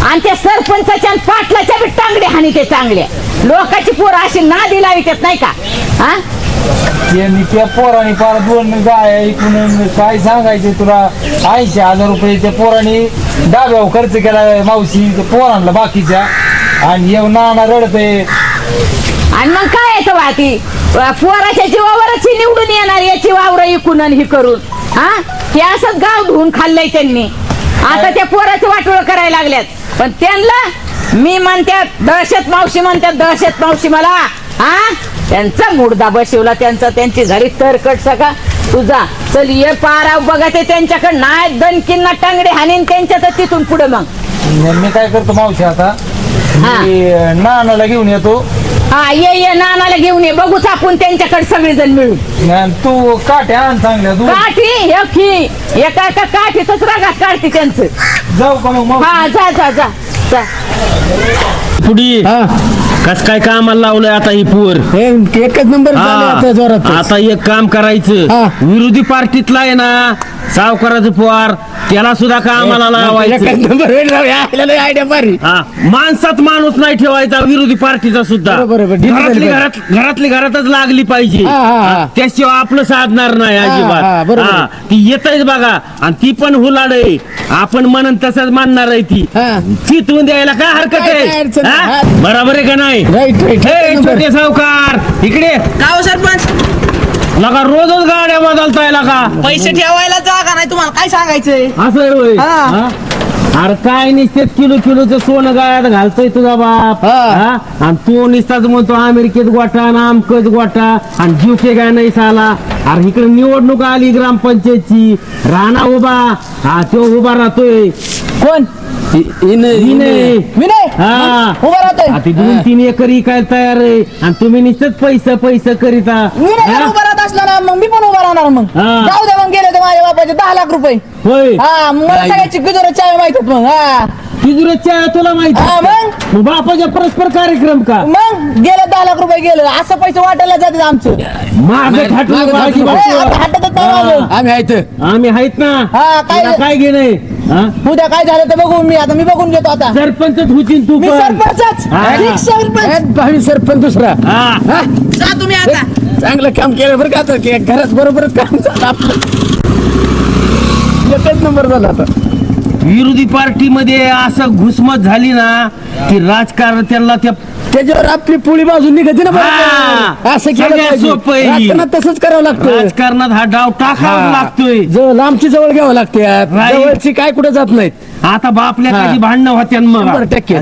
आणि त्या सरपंचाच्या पाटलाच्या बी टांगडे हानी ते चांगल्या. लोकांची पोरं अशी नादी लावितात नाही का? त्या पोराने फार 2 गाय ऐकून काय सांगायचे तुला. 80,000 रुपये त्या पोराने डाब्यावर खर्च केला मावशी, पोरांना बाकीच्या. आणि येऊ नाना रडतय. आणि मग काय येतं वाटी, पोराच्या जीवावरच निवडून येणार. याची वावर इकून ही करून हे असंच गाव धुवून खाल्लंय त्यांनी. आता त्या पोराचं वाटोळ करायला लागल्यात. पण त्यांना मी म्हणतात दहशत मावशी, म्हणतात दहशत मावशी मला. त्यांचा मुर्दा बसवला, त्यांची झाली तरकट सका. तुझा चल ये पाराव बघा ते त्यांच्याकडे नाही दणकींना टांगडे हानीन त्यांच्यात. तिथून पुढे मग मी काय करतो मावशी, आता नानाला घेऊन येतो. ये नानाला घेऊन ये. बघूच आपण त्यांच्याकडे सगळेजण मिळून. तू काठी आण चांगल्या. काठी एका काठीतच रागात काढते त्यांचं. जाऊ का मग? जा पुढे कस काय कामाला लावलंय आता ही पोर. एकच नंबर आता एक काम करायचं, विरोधी पार्टीतला आहे ना सावकाराचं पोर, त्याला सुद्धा कामाला लावायचं. आयडिया भारी. माणसात माणूस नाही ठेवायचा विरोधी पार्टीचा सुद्धा. घरातली घरातच लागली पाहिजे, त्याशिवाय आपलं साधणार नाही अजिबात. ती येतच बघा, आणि ती पण हुलाड आहे. आपण म्हणून तसंच मानणार आहे. ती चितवून द्यायला काय हरकत आहे? बरोबर आहे का नाही? छोटे सावकार इकडे. गाव सरपंच लगा रोजच गाड्या बदलताय लगा. पैसे ठेवायला जागा नाही तुम्हाला काय सांगायचंय? असं होय. अरे काय निश्चित किलोचं सोनं गाळ्यात घालतोय तुझा बाप. आणि तू निसताच म्हणतो अमेरिकेत गोटा आणि आमकच गोटा आणि जीवके काय नाही साला. अरे इकडे निवडणूक आली ग्रामपंचायतची, राणा उभा, तो उभा राहतोय. कोण? विनय. उभा राहतोय. 2-3 एकर इकायला तयार आहे, आणि तुम्ही निश्चित पैसे करीता. उभा राहत असला ना मग मी पण उभा राहणार. मग जाऊ दे. मग गेले तर माझ्या बापाचे 10 लाख रुपये. होय. मला सगळ्याची गुजरात माहिती. मग तिजुऱ्याच्या तुला माहिती मग बापाच्या परस्पर कार्यक्रम का? मग गेले 10 लाख रुपये गेले. असं पैसे वाटायला जातात आमचं. आम्ही आहेत ना. काय गेलंय? उद्या काय झालं तर बघून मी बघून घेतो. आता सरपंच होतील तू. मी सरपंचच. सरपंच दुसरा. जा तुम्ही आता. चांगलं काम केलं बरं का? घरात बरोबरच काम झालं. एकच नंबर झाला आता. विरोधी पार्टीमध्ये असं घुसमत झाली ना की राजकारण त्यांना त्याच्यावर आपली पोळी बाजून निघते ना. असं केलं तसंच करावं लागतं. राजकारणात हा डाव टाकावा लागतोय. लांबची जवळ घ्यावं लागते. जवळची काय कुठे जात नाहीत. आता बापल्या कधी भांडणं होत्या.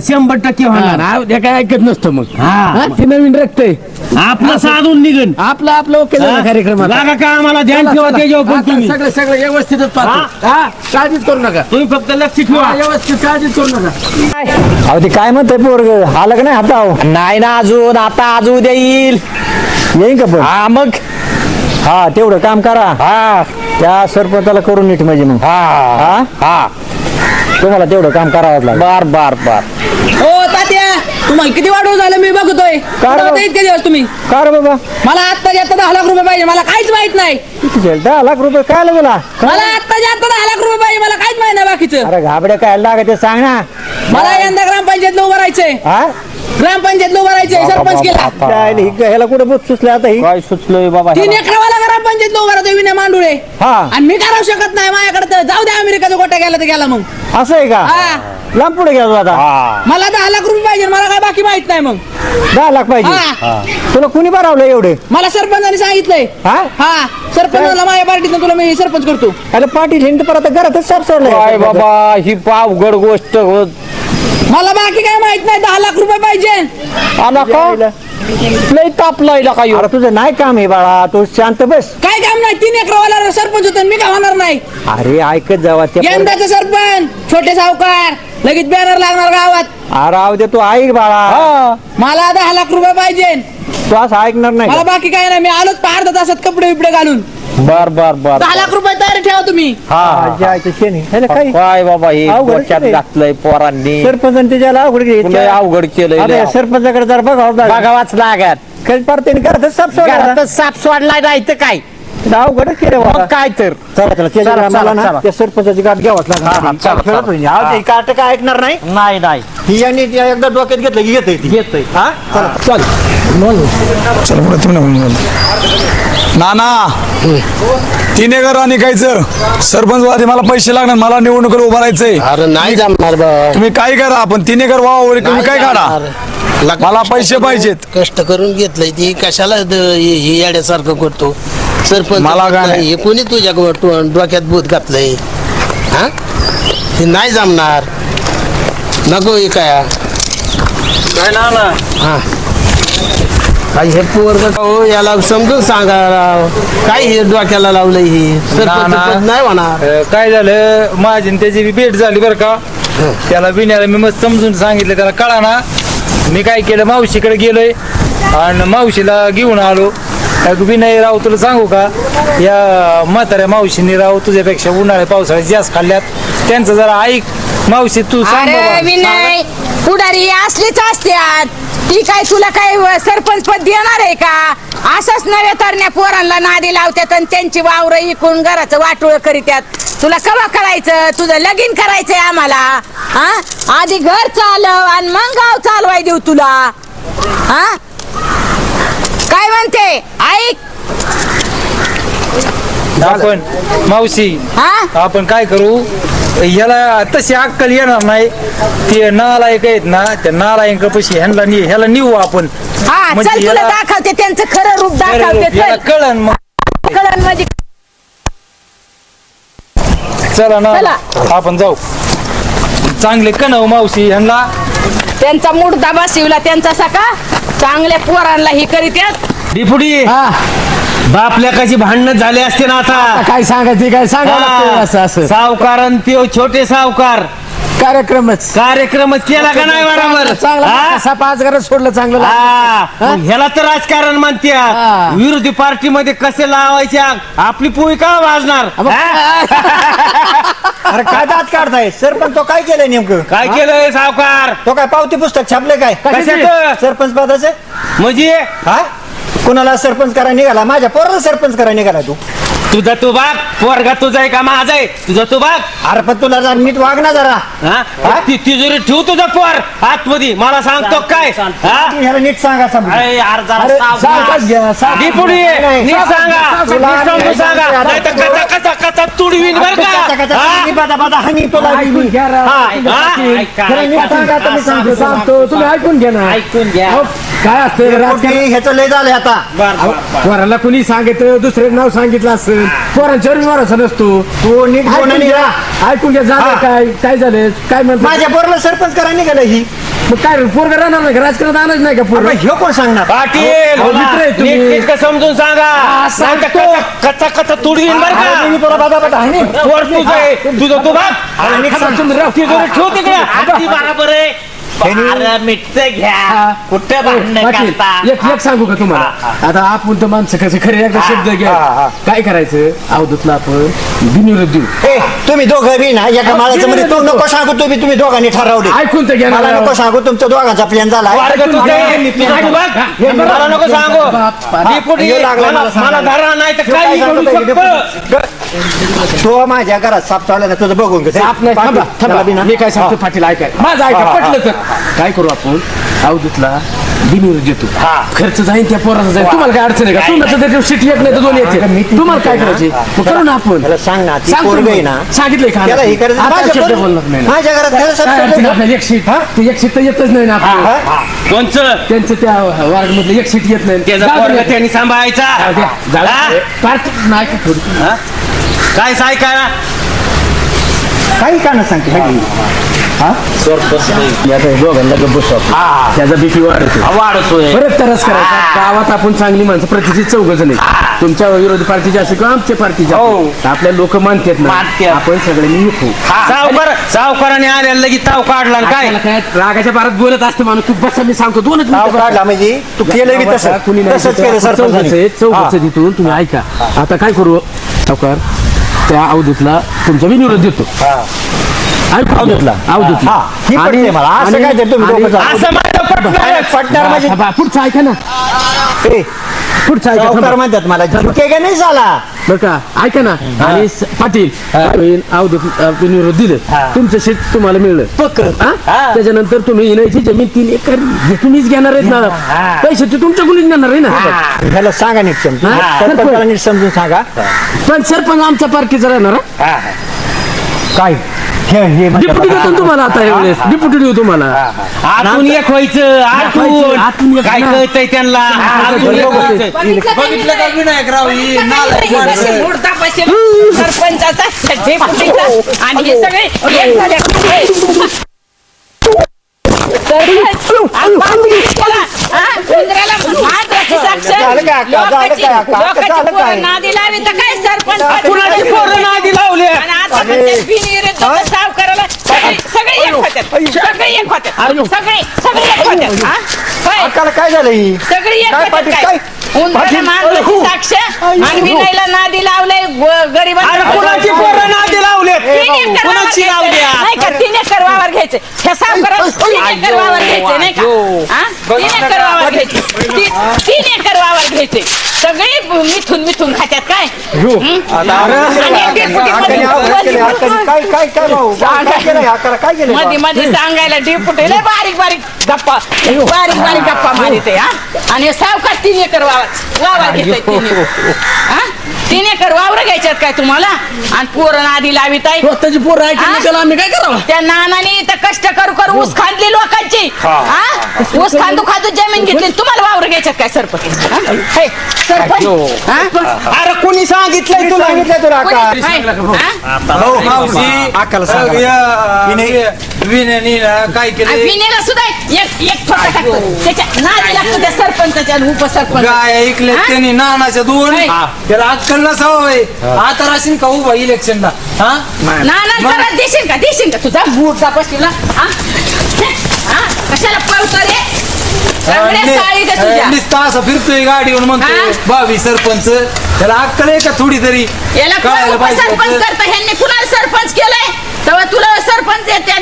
100% होणार. काय ऐकत नसतं. मग ते नवीन रक्त आहे आपलं साधून निघन. आपलं ओके झालं कार्यक्रम. का आम्हाला ध्यान ठेवा त्याच्यावर. सगळं व्यवस्थितच काळजीच करू नका. तुम्ही फक्त लक्ष ठेवा. व्यवस्थित काळजीच करू नका. अहो ते काय म्हणतंय पोरग आलं का नाही हाताव? नाही ना अजून. आता आज उद्या येईल का पण? मग तेवढं काम करा. त्या सरपंचाला करून नीट म्हणजे मग. तुम्हाला तेवढं काम करावं लागलं. बार. हो तात्या तुम्हाला किती वाढव झालं मी बघतोय इतके दिवस तुम्ही का रे बाबा मला आत्ताच्या आता 10 लाख रुपये पाहिजे मला काहीच माहित नाही 10 लाख रुपये काय आलं तुला मला आत्ताच्या आता 10 लाख रुपये पाहिजे मला काहीच माहित नाही बाकीचं अरे घाबड्या काय लागत सांग ना मला यंदा ग्रामपंचायतला उभं राहायचंय हा ग्रामपंचायतला उभं राहायचंय सरपंच केला ह्याला कुठे बुत सुचलं आता ही काय सुचलोय बाबा 3 एकरावाला ग्रामपंचायतला उभं राहतोय विनय मांडुळे हा आणि मी करावं शकत नाही माझ्याकडे तर जाऊ द्या अमेरिकेचा गोटा गेला तर गेला मग असं आहे का हा लांब पुढे घ्या आता मला 10 लाख रुपये पाहिजे मला काय बाकी माहित नाही मग 10 लाख पाहिजे तुला कुणी भरावलं एवढे मला सरपंचाने सांगितलंय हा सरपंचाला माझ्या पार्टीतून तुला मी सरपंच करतो अरे पाटील हिंद परत घरातच साफ काय सोडलंय बाबा ही अवघड गोष्ट मला बाकी काय माहित नाही 10 लाख रुपये पाहिजे आला का लय तापलाय का अरे तुझं नाही काम आहे बाळा तू शांत बस काय काम नाही 3 एकरावाला सरपंच होतो मी काय होणार नाही अरे ऐकत जावा यंदाचं सरपंच छोटे सावकार लगेच बॅनर लागणार गावात अरे राव दे तू ऐक बाळा मला 10 लाख रुपये पाहिजे तू असं ऐकणार नाही मला बाकी काय नाही मी आलोच अर्धा तासात कपडे बिपडे घालून बर बर बर 10 लाख रुपये तयारी ठेवा तुम्ही काय बाबा हे डोक्यात घातलंय पोरांनी सरपंच त्याला अवघड केलंय सरपंचाकडे जर बघावाच लागत त्याने घरातच साफ सोडला साप सोडलाय नाही तर काय अवघड केलं बाबा काय तर त्या सरपंचाची गाठ घ्यावाच लागणार काट काय ऐकणार नाही नाही नाही ही यांनी एकदा डोक्यात घेतलं की घेतय हा चल चला पुढे तुम्ही नाना 3 एकर आणि कायचं सरपंच वादी मला पैसे लागणार मला निवडणुकीला उभं राहायचंय अरे नाही जमणार बा तुम्ही काय करा पण 3 एकर वावर तुम्ही काय काढा मला पैसे पाहिजेत कष्ट करून घेतलंय ती कशाला हे येड्यासारखं करतो सरपंच मला काय हे कोणी तुझ्या डोक्यात भूत घातलंय हा हे नाही जमणार नको हे काय हा काय हे पोरग हो याला समजून सांगा राव काय हे डोक्याला लावलंय हे सरपंच नाही होणार काय झालं माझी त्याची भेट झाली बरं का त्याला विण्याला मी मस्त समजून सांगितलं त्याला कळा ना मी काय केलं मावशीकडे गेलोय आणि मावशीला घेऊन आलो विनय राव तुला सांगू का या म्हाताऱ्या मावशीने राव तुझ्यापेक्षा उन्हाळ्या पावसाळ्यात जास्त खाल्ल्यात त्यांचं जरा ऐक मावशी तू सांग विनय पुढारी असलीच असत्यात ती काय तुला काय सरपंच पद देणार आहे का असंच नव्या तरण्या पोरांना नादी लावतात आणि त्यांची वावर इकून घराचं वाटोळ करीत्यात तुला कवा करायचं तुझं लगीन करायचंय आम्हाला हा आधी घर चालव आणि मग गाव चालवाय देऊ तुला हा काय म्हणते ऐक आपण मावशी आपण काय करू ह्याला तशी अक्कल येणार नाही ते नालायक आहेत ना त्या नालायकापाशी ह्याला नेऊ आपण हा चल तुला दाखवते त्यांचं खरं रूप दाखवते कळण मग कळण म्हणजे चला ना आपण जाऊ चांगले कणव मावशी ह्यांना त्यांचा मुर्दा बसविला त्यांचा सका चांगल्या पोरांना ही करीत्यात डिपुटी बापल्या कशी भांडण झाले असते ना आता काय सांगायचं काय सांगा सावकार आणि ते छोटे सावकार कार्यक्रमच केला का नाही बरोबर चांगला 5 घर सोडलं चांगलं ह्याला तर राजकारण म्हणत्या विरोधी पार्टी मध्ये कसे लावायचे आपली पोळी का वाजणार अरे काय दात काढताय सरपंच तो काय केलंय नेमकं काय केलंय सावकार तो काय पावती पुस्तक छापले काय सरपंच पदाचे म्हणजे हा कोणाला सरपंच करायला निघाला माझ्या पोराला सरपंच करायला निघाला तुझा तू बाग पोरगा तुझा आहे का माझा आहे तुझा तू बाग अरे पण तुला जरा नीट वाग ना जरा तिजोरी ठेव तुझा पोर आतमध्ये मला सांगतो काय ह्याला नीट सांगा कसा तुडवीन बर सांगतो तुम्ही ऐकून घ्या ना ऐकून घ्या काय असतं ह्याचं लय झालंय आता पोराला कुणी सांगितलं दुसरे नाव सांगितलं असं पोरांच्यावर भरोसा नसतो तो नीट ऐकून घ्या झालं काय झालं काय म्हणतो माझ्या पोराला सरपंच करायला निघालं ही मग काय पोरगा राहणार नाही राजकारणात आणायच नाही का पोरगा ह्यो कोण सांगणार पाटील समजून सांगा कच्चा कच्चा तुडवीन बर का तुझं तू बाग तिजोरी ठेव तिकडे बरोबर आहे अरे मिठचं घ्या कुठं भांडणं पाटील, करता एक सांगू का तुम्हाला आता आपण तर माणसं कसं खरे एकदा शब्द घ्या काय करायचं अवधूतला आपण बिनविरोध देऊ तुम्ही दोघं बी ना एका माळाचं मध्ये तू नको सांगू तुम्ही दोघांनी ठरवले ऐकून तर घ्या मला नको सांगू तुमच्या दोघांचा प्लॅन झाला मला नको सांगू डेपुटी, मला धरा नाही तर काही करू शकतो. तो माझ्या घरात साप चावला ना तुझं बघून घे. मी काय सांगतो पाटील ऐकाय माझं ऐका पटलं तर काय करू आपण अवधूतला बिनविरोध देतो खर्च जाईल त्या पोराचा जाईल तुम्हाला काय अडचण आहे का तुम्हाला त्याच्या शिट येत नाही तर दोन येते तुम्हाला काय करायचे मग करू ना आपण त्याला सांग ना ती सांगतो पोरगी मी. आहे ना सांगितलंय का त्याला हे करायचं आता माझ्या शब्द पण- बोलणार नाही ना. माझ्या घरात त्याला साप काय चावला. अडचण आहे आपल्याला? एक सीट तर येतच नाही ना आपल्याला. कोणचं त्यांचं त्या वार्ड मधलं एक सीट येत नाही त्याचा जाऊ दे. पोरगा त्यांनी सांभाळायचा जाऊ द्या. जाऊ हा? दे. पार्टी नाही का थोडी काय साय काय काही का न सांगते दोघांना गप्प त्याचा बीपी वाढतो वाढतोय परत तरच करायचा गावात आपण चांगली माणसं प्रतिष्ठित चौघ नाही तुमच्या विरोधी पार्टीचे असो किंवा आमच्या पार्टीचे आपल्या लोक मानतात ना मानतात. आपण सगळ्यांनी येतो सावकाराने आल्याला लगेच ताव काढला आणि काय काय रागाच्या पारात बोलत असते माणूस तू बसा मी सांगतो दोनच मिनिटं काढला म्हणजे तू केलं बी तसं कुणी नाही तसंच केलं सरपंचाने. चौघच तिथून तुम्ही ऐका आता काय करू सावकार त्या अवधूतला तुमचा विनिरोध देतो अवधूतला ही पटते मला. असं काय ते तुम्ही दोघं जाऊ. असं माझं पटणार. पटणार म्हणजे पुढचं ऐका ना ए, पुढचं ऐका सावकार थांबा. म्हणतात मला झुके का नाही झाला बरं का ऐका ना आणि पाटील अवधूत विनिरोध दिले तुमचं शेत तुम्हाला मिळलं हा? त्याच्यानंतर तुम्ही इनायची जमीन 3 एकर हे तुम्हीच घेणार आहेत ना पैसे ते तुमच्याकडून घेणार आहे ना ह्याला सांगा नीट समजून सरपंचाला नीट समजून सांगा पण सरपंच आमच्या पार्टीचा राहणार हा? काय हे डिप्युटी देतो ना तुम्हाला आता यावेळेस डिप्युटी देऊ तुम्हाला आतून एक व्हायचं आतून आतून एक काय ना. कळतंय त्यांना आतून एक व्हायचं. बघितलं का विनायकराव ही सरपंचाचा डेपुटीचा आणि हे सगळे एक झाले. नादी लावी तर काय सरपंच कुणाची पोरं नादी लावली आणि आता म्हणतात बिनविरोध सावकाराला सगळे एक होतात सगळे एक होतात सगळे एक होतात हा? होय. अक्काला काय झालं ही सगळी एक काय होतात पाटील काय काय उंदराला मांजराची साक्ष आणि विनायला नादी लावलंय अरे गरीबांना कुणाची पोरं नादी लावले कुणाची लावली नाही का 3 एकर वावर घ्यायचे ह्या सावकाराला 3 एकर वावर घ्यायचे नाही का हा? 3 एकर वावर घ्यायचे 3 एकर वावर घ्यायचे सगळे मिथून खात्यात काय मध्ये मध्ये सांगायला डिपुटी लय बारीक गप्पा मारिते हा आणि सावकार 3 एकर वावर घेते 3 एकर वावर घ्यायच्यात काय तुम्हाला आणि पोरण आधी लावित आहे स्वतःची पोरं ऐकली त्याला आम्ही काय करावं त्या नानाने इथं कष्ट करू ऊस खांदली लोकांची ऊस खांदू जमीन घेतली तुम्हाला वावर घ्यायच्यात काय सरपंच हे, सरपंच अरे कुणी सांगितलंय तुला काय केलं विनेला सुद्धा एक ठोका टाकतो त्याच्या नादी लागतो त्या सरपंचाच्या आणि उपसरपंच गाय ऐकले त्यांनी नानाच्या 2 त्याला अक्कल नसावं आता राशीन का उभा इलेक्शनला हा नाना जरा देशील का तुझा बूट बसला कशाला पळतो रे नुसता असं फिरतोय गाडीवर म्हणतो भावी सरपंच त्याला अक्कल आहे का थोडी तरी याला कळायला कोण पाहिजे सरपंच होतं. करता ह्यांनी कुणाला सरपंच केलंय तेव्हा तुला सरपंच येते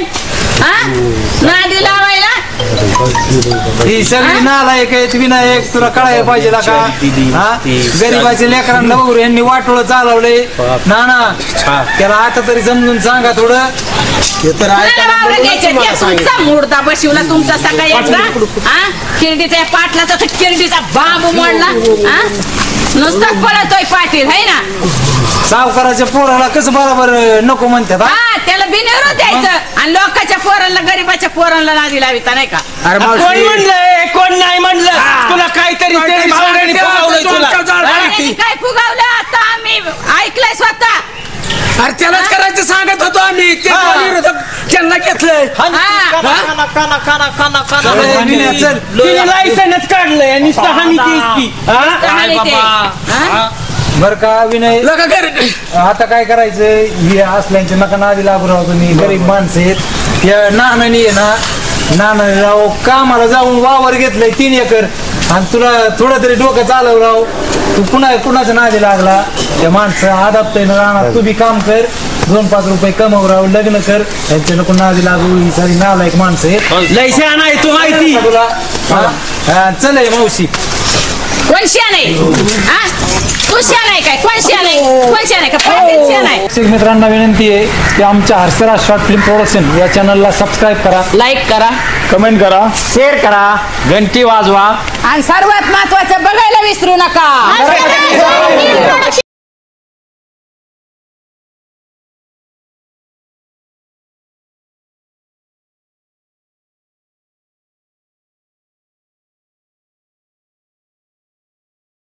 नादी लावायला ही सगळी नालायक आहेत विनायक तुला कळायला पाहिजे का हा गरीबाच्या लेकरांना बघू यांनी वाटोळ चालवलंय नाना त्याला आता तरी समजून सांगा थोडं ते तर तुमचा मुर्दा बसवला तुमचा सकाळी किरडीचा पाटलाचा तर किरडीचा बाबू मोडला नुसता पळतोय पाटील है ना सावकाराच्या पोराला कसं बरोबर नको म्हणतात हा त्याला बिनविरोध द्यायचं आणि लोकांच्या पोरांना गरीबाच्या पोरांना नादी लाविता नाही का कोण म्हणलंय कोण नाही म्हणलं तुला काहीतरी तुला काय फुगावलं आता आम्ही ऐकलंय स्वतः अरे त्यालाच करायचं सांगत होतो आम्ही त्यांना घेतलंय लायसनच काढलंय नुसतं हानी बर का विनय आता काय करायचं हे असल्यांच्या नका नादी लागू राहतो तुम्ही गरीब माणसं आहेत या नानानी आहे ना राव कामाला जाऊन वावर घेतलंय 3 एकर आणि तुला थोडं तरी डोकं चालव राव. तू पुन्हा कुणाच्या नादी लागला. त्या माणसं आदापतय ना राहणार. तू बी काम कर, 2-5 रुपये कमव राव, लग्न कर. त्यांच्या नको नादी लागू. ही सारी नालायक माणसं आहे. लय शहाणा आहे तू माहिती तुला. चल मावशी. कोण शान आहे? तू शान आहे काय? कोण शान आहे? कोण शान आहे का? पाटील शान आहे. मित्रांना विनंती आहे की आमच्या हर्षराज शॉर्ट फिल्म प्रोडक्शन या चॅनलला सबस्क्राईब करा, लाईक करा, कमेंट करा, शेअर करा, घंटी वाजवा आणि सर्वात महत्वाचं बघायला विसरू नका.